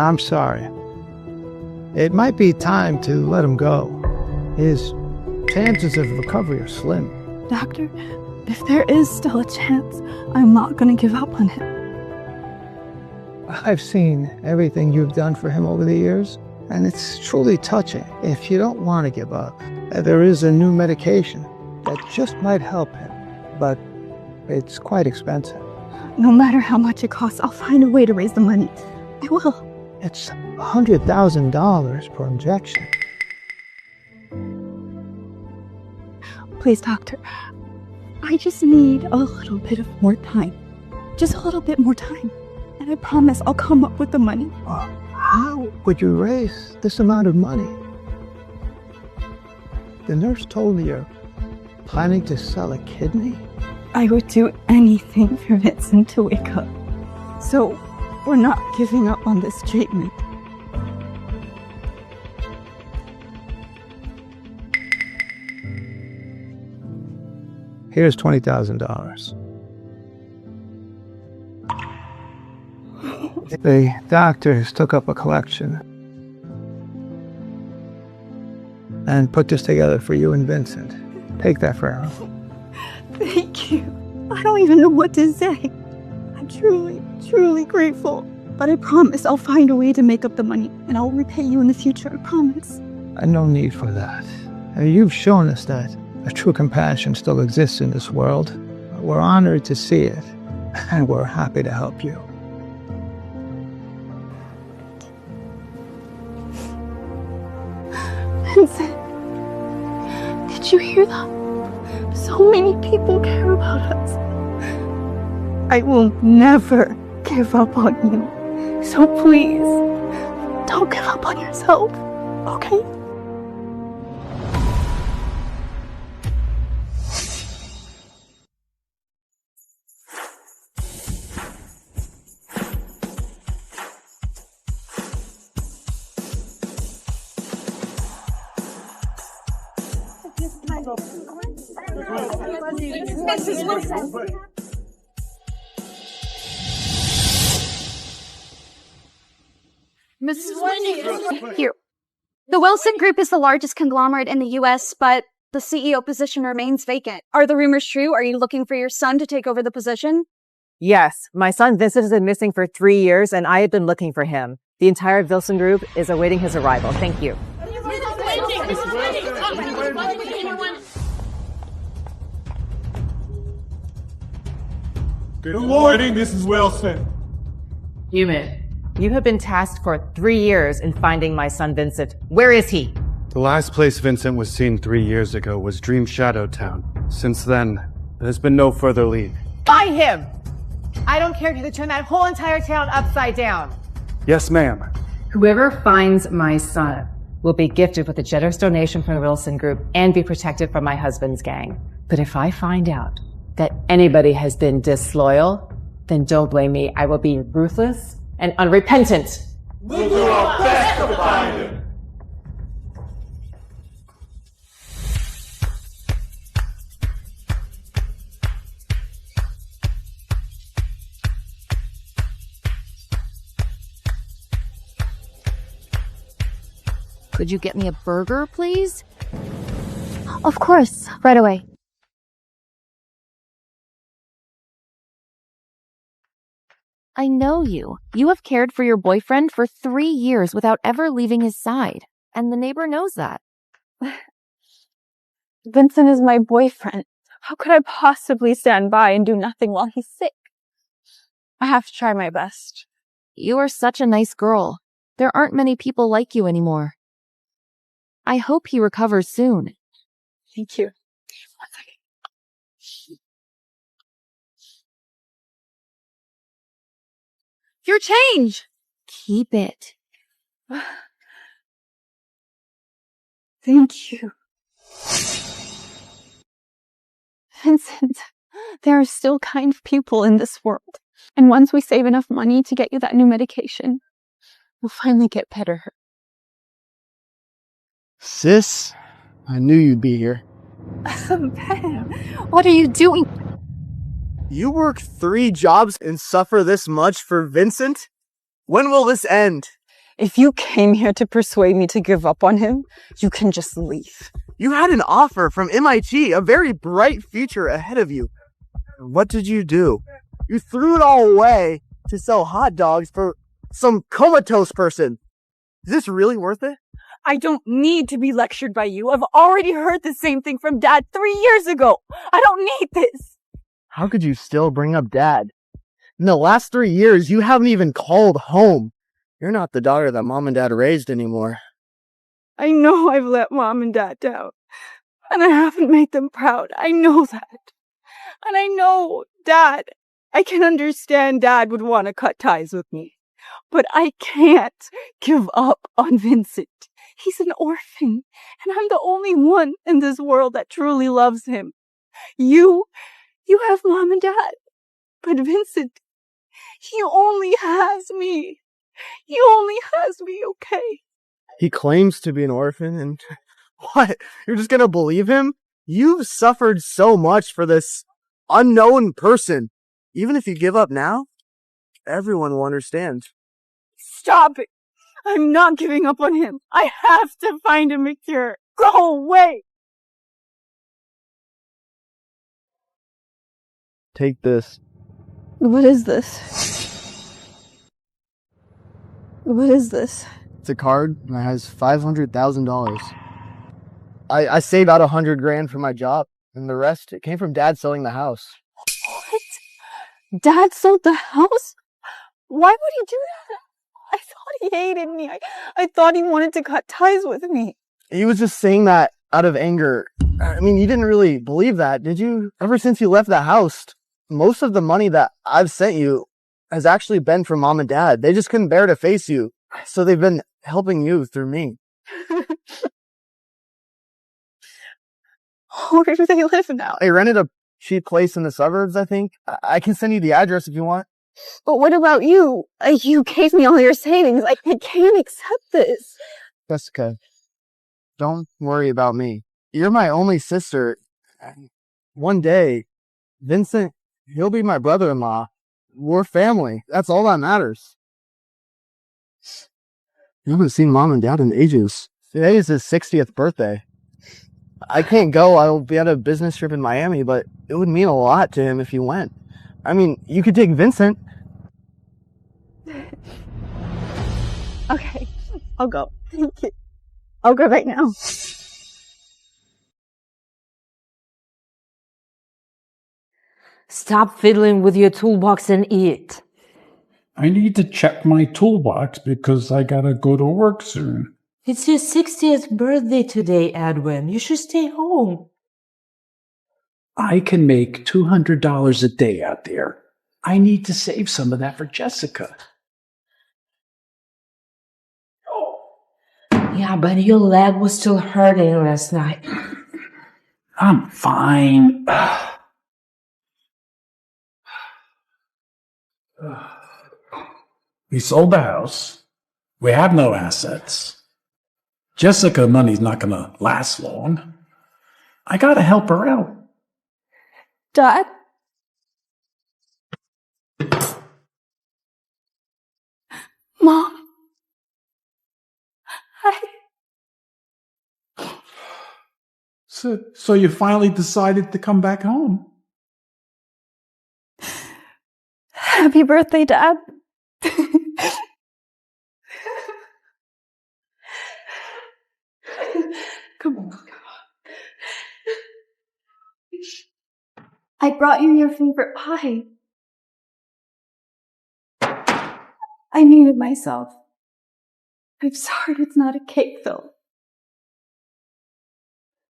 I'm sorry. It might be time to let him go. His chances of recovery are slim. Doctor, if there is still a chance, I'm not going to give up on him. I've seen everything you've done for him over the years, and it's truly touching. If you don't want to give up, there is a new medication that just might help him, but it's quite expensive. No matter how much it costs, I'll find a way to raise the money. I will. It's $100,000 per injection. Please, doctor, I just need a little bit of more time. Just a little bit more time. And I promise I'll come up with the money. How would you raise this amount of money? The nurse told me you're planning to sell a kidney? I would do anything for Vincent to wake up. So, we're not giving up on this treatment. Here's $20,000. The doctors took up a collection and put this together for you and Vincent. Take that for her. Thank you. I don't even know what to say. I'm truly, truly grateful. But I promise I'll find a way to make up the money, and I'll repay you in the future, I promise. No need for that. You've shown us that a true compassion still exists in this world. We're honored to see it, and we're happy to help you. Vincent, did you hear that? So many people care about us. I will never give up on you. So please, don't give up on yourself, okay? Mrs. Wilson. Here. The Wilson Group is the largest conglomerate in the U.S., but the CEO position remains vacant. Are the rumors true? Are you looking for your son to take over the position? Yes, my son Vincent has been missing for 3 years, and I have been looking for him. The entire Wilson Group is awaiting his arrival. Thank you. Good morning, Mrs. Wilson. You have been tasked for 3 years in finding my son Vincent. Where is he? The last place Vincent was seen 3 years ago was Dream Shadow Town. Since then, there's been no further lead. Find him! I don't care if you could turn that whole entire town upside down. Yes, ma'am. Whoever finds my son will be gifted with a generous donation from the Wilson Group and be protected from my husband's gang. But if I find out that anybody has been disloyal, then don't blame me. I will be ruthless and unrepentant. We'll do our best to find him. Could you get me a burger, please? Of course, right away. I know you. You have cared for your boyfriend for 3 years without ever leaving his side. And the neighbor knows that. Vincent is my boyfriend. How could I possibly stand by and do nothing while he's sick? I have to try my best. You are such a nice girl. There aren't many people like you anymore. I hope he recovers soon. Thank you. 1 second. Your change! Keep it. Thank you. Vincent, there are still kind people in this world. And once we save enough money to get you that new medication, you'll finally get better. Sis, I knew you'd be here. Ben, what are you doing? You work 3 jobs and suffer this much for Vincent? When will this end? If you came here to persuade me to give up on him, you can just leave. You had an offer from MIT, a very bright future ahead of you. What did you do? You threw it all away to sell hot dogs for some comatose person. Is this really worth it? I don't need to be lectured by you. I've already heard the same thing from Dad 3 years ago. I don't need this. How could you still bring up Dad? In the last 3 years, you haven't even called home. You're not the daughter that Mom and Dad raised anymore. I know I've let Mom and Dad down, and I haven't made them proud. I know that. And I know, Dad, I can understand Dad would want to cut ties with me. But I can't give up on Vincent. He's an orphan, and I'm the only one in this world that truly loves him. You have Mom and Dad, but Vincent, he only has me. He only has me, okay? He claims to be an orphan, and what? You're just gonna believe him? You've suffered so much for this unknown person. Even if you give up now, everyone will understand. Stop it! I'm not giving up on him. I have to find him a cure. Go away! Take this. What is this? What is this? It's a card and it has $500,000. I saved out $100,000 for my job, and the rest, it came from Dad selling the house. What? Dad sold the house? Why would he do that? I thought he hated me. I thought he wanted to cut ties with me. He was just saying that out of anger. I mean, you didn't really believe that, did you? Ever since you left the house, most of the money that I've sent you has actually been from Mom and Dad. They just couldn't bear to face you, so they've been helping you through me. Where do they live now? They rented a cheap place in the suburbs, I think. I can send you the address if you want. But what about you? You gave me all your savings. I can't accept this. Jessica, don't worry about me. You're my only sister. One day, Vincent, he'll be my brother-in-law. We're family. That's all that matters. You haven't seen Mom and Dad in ages. Today is his 60th birthday. I can't go. I'll be at a business trip in Miami, but it would mean a lot to him if you went. I mean, you could take Vincent. Okay, I'll go. Thank you. I'll go right now. Stop fiddling with your toolbox and eat. I need to check my toolbox because I gotta go to work soon. It's your 60th birthday today, Edwin. You should stay home. I can make $200 a day out there. I need to save some of that for Jessica. Yeah, but your leg was still hurting last night. I'm fine. We sold the house. We have no assets. Jessica money's not gonna last long. I gotta help her out. Dad? Mom? So you finally decided to come back home? Happy birthday, Dad. Come on. I brought you your favorite pie. I made it myself. I'm sorry it's not a cake, though.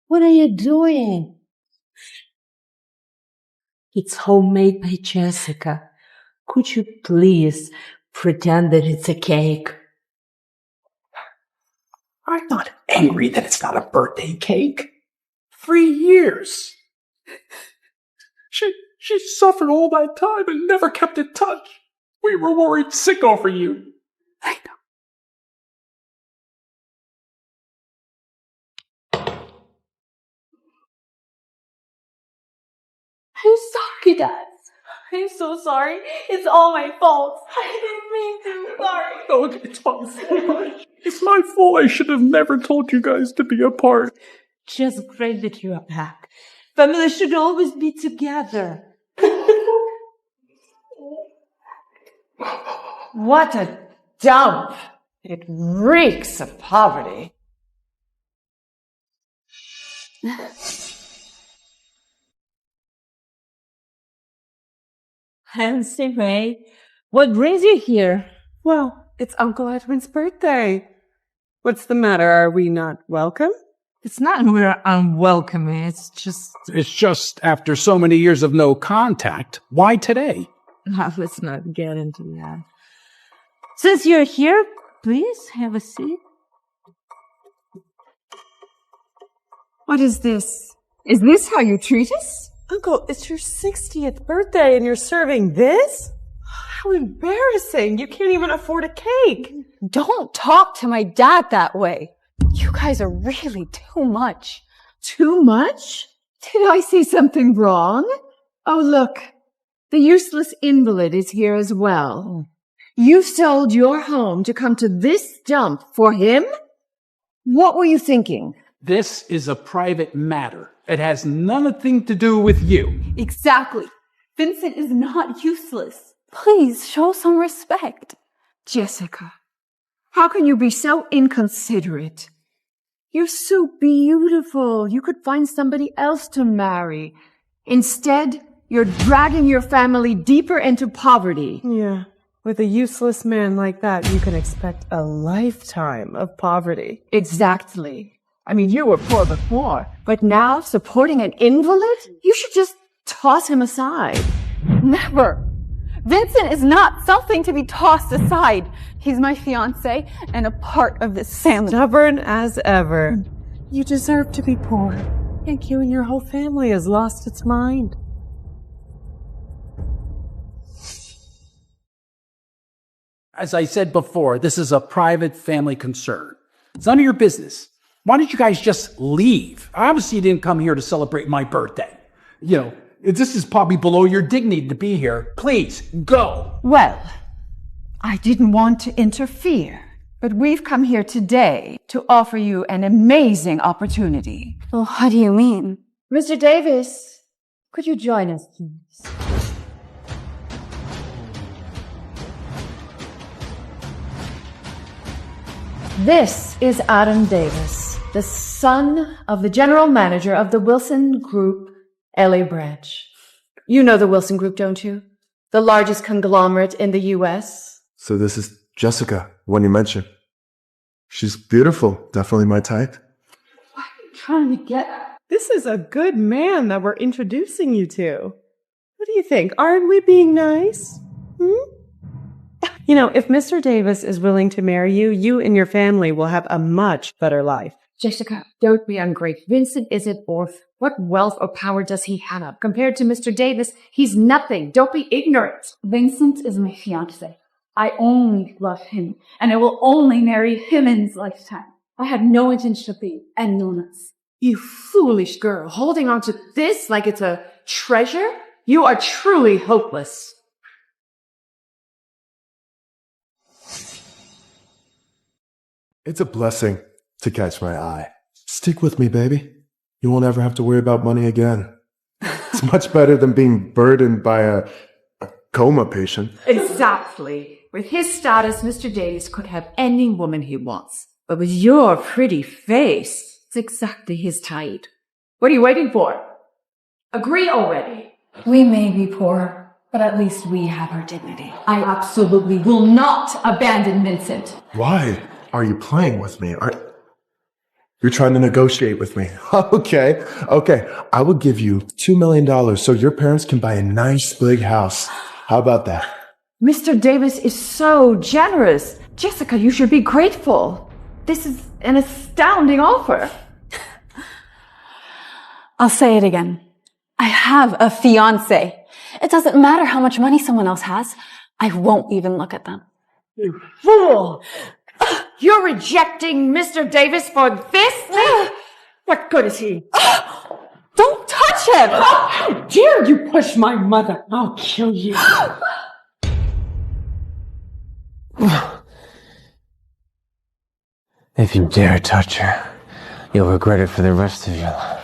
What are you doing? It's homemade by Jessica. Could you please pretend that it's a cake? I'm not angry that it's not a birthday cake. 3 years. She suffered all that time and never kept in touch. We were worried sick over you. I know. I'm sorry, Dad. I'm so sorry. It's all my fault. I didn't mean to. Sorry. Oh, it's my fault. It's my fault. I should have never told you guys to be apart. Just great that you are back. Family should always be together. What a dump! It reeks of poverty. Fancy, Ray. What brings you here? Well, it's Uncle Edwin's birthday. What's the matter? Are we not welcome? It's not we're unwelcoming. It's just after so many years of no contact, why today? let's not get into that. Since you're here, please have a seat. What is this? Is this how you treat us? Uncle, it's your 60th birthday and you're serving this? How embarrassing. You can't even afford a cake. Don't talk to my dad that way. You guys are really too much. Too much? Did I say something wrong? Oh, look. The useless invalid is here as well. You sold your home to come to this dump for him? What were you thinking? This is a private matter. It has nothing to do with you. Exactly. Vincent is not useless. Please show some respect. Jessica, how can you be so inconsiderate? You're so beautiful. You could find somebody else to marry. Instead, you're dragging your family deeper into poverty. Yeah. With a useless man like that, you can expect a lifetime of poverty. Exactly. I mean, you were poor before, but now supporting an invalid? You should just toss him aside. Never. Vincent is not something to be tossed aside. He's my fiancé and a part of this family. Stubborn as ever. You deserve to be poor. I think you and your whole family has lost its mind. As I said before, this is a private family concern. It's none of your business. Why don't you guys just leave? Obviously, you didn't come here to celebrate my birthday. You know, this is probably below your dignity to be here. Please, go. Well, I didn't want to interfere, but we've come here today to offer you an amazing opportunity. Well, what do you mean? Mr. Davis, could you join us, please? This is Adam Davis, the son of the general manager of the Wilson Group, LA branch. You know the Wilson Group, don't you? The largest conglomerate in the U.S. So this is Jessica, one you mentioned. She's beautiful, definitely my type. What are you trying to get at? This is a good man that we're introducing you to. What do you think? Aren't we being nice? You know, if Mr. Davis is willing to marry you, you and your family will have a much better life. Jessica, don't be ungrateful. Vincent isn't worth. What wealth or power does he have? Compared to Mr. Davis, he's nothing. Don't be ignorant. Vincent is my fiancé. I only love him, and I will only marry him in his lifetime. I had no intention of being anyone else. You foolish girl, holding on to this like it's a treasure? You are truly hopeless. It's a blessing to catch my eye. Stick with me, baby. You won't ever have to worry about money again. It's much better than being burdened by a coma patient. Exactly. With his status, Mr. Davis could have any woman he wants. But with your pretty face, it's exactly his type. What are you waiting for? Agree already. We may be poor, but at least we have our dignity. I absolutely will not abandon Vincent. Why are you playing with me? You're trying to negotiate with me. Okay. I will give you $2 million so your parents can buy a nice big house. How about that? Mr. Davis is so generous. Jessica, you should be grateful. This is an astounding offer. I'll say it again. I have a fiancé. It doesn't matter how much money someone else has. I won't even look at them. You fool! You're rejecting Mr. Davis for this thing? What good is he? Don't touch touch him! How dare you push my mother? I'll kill you. If you dare touch her, you'll regret it for the rest of your life.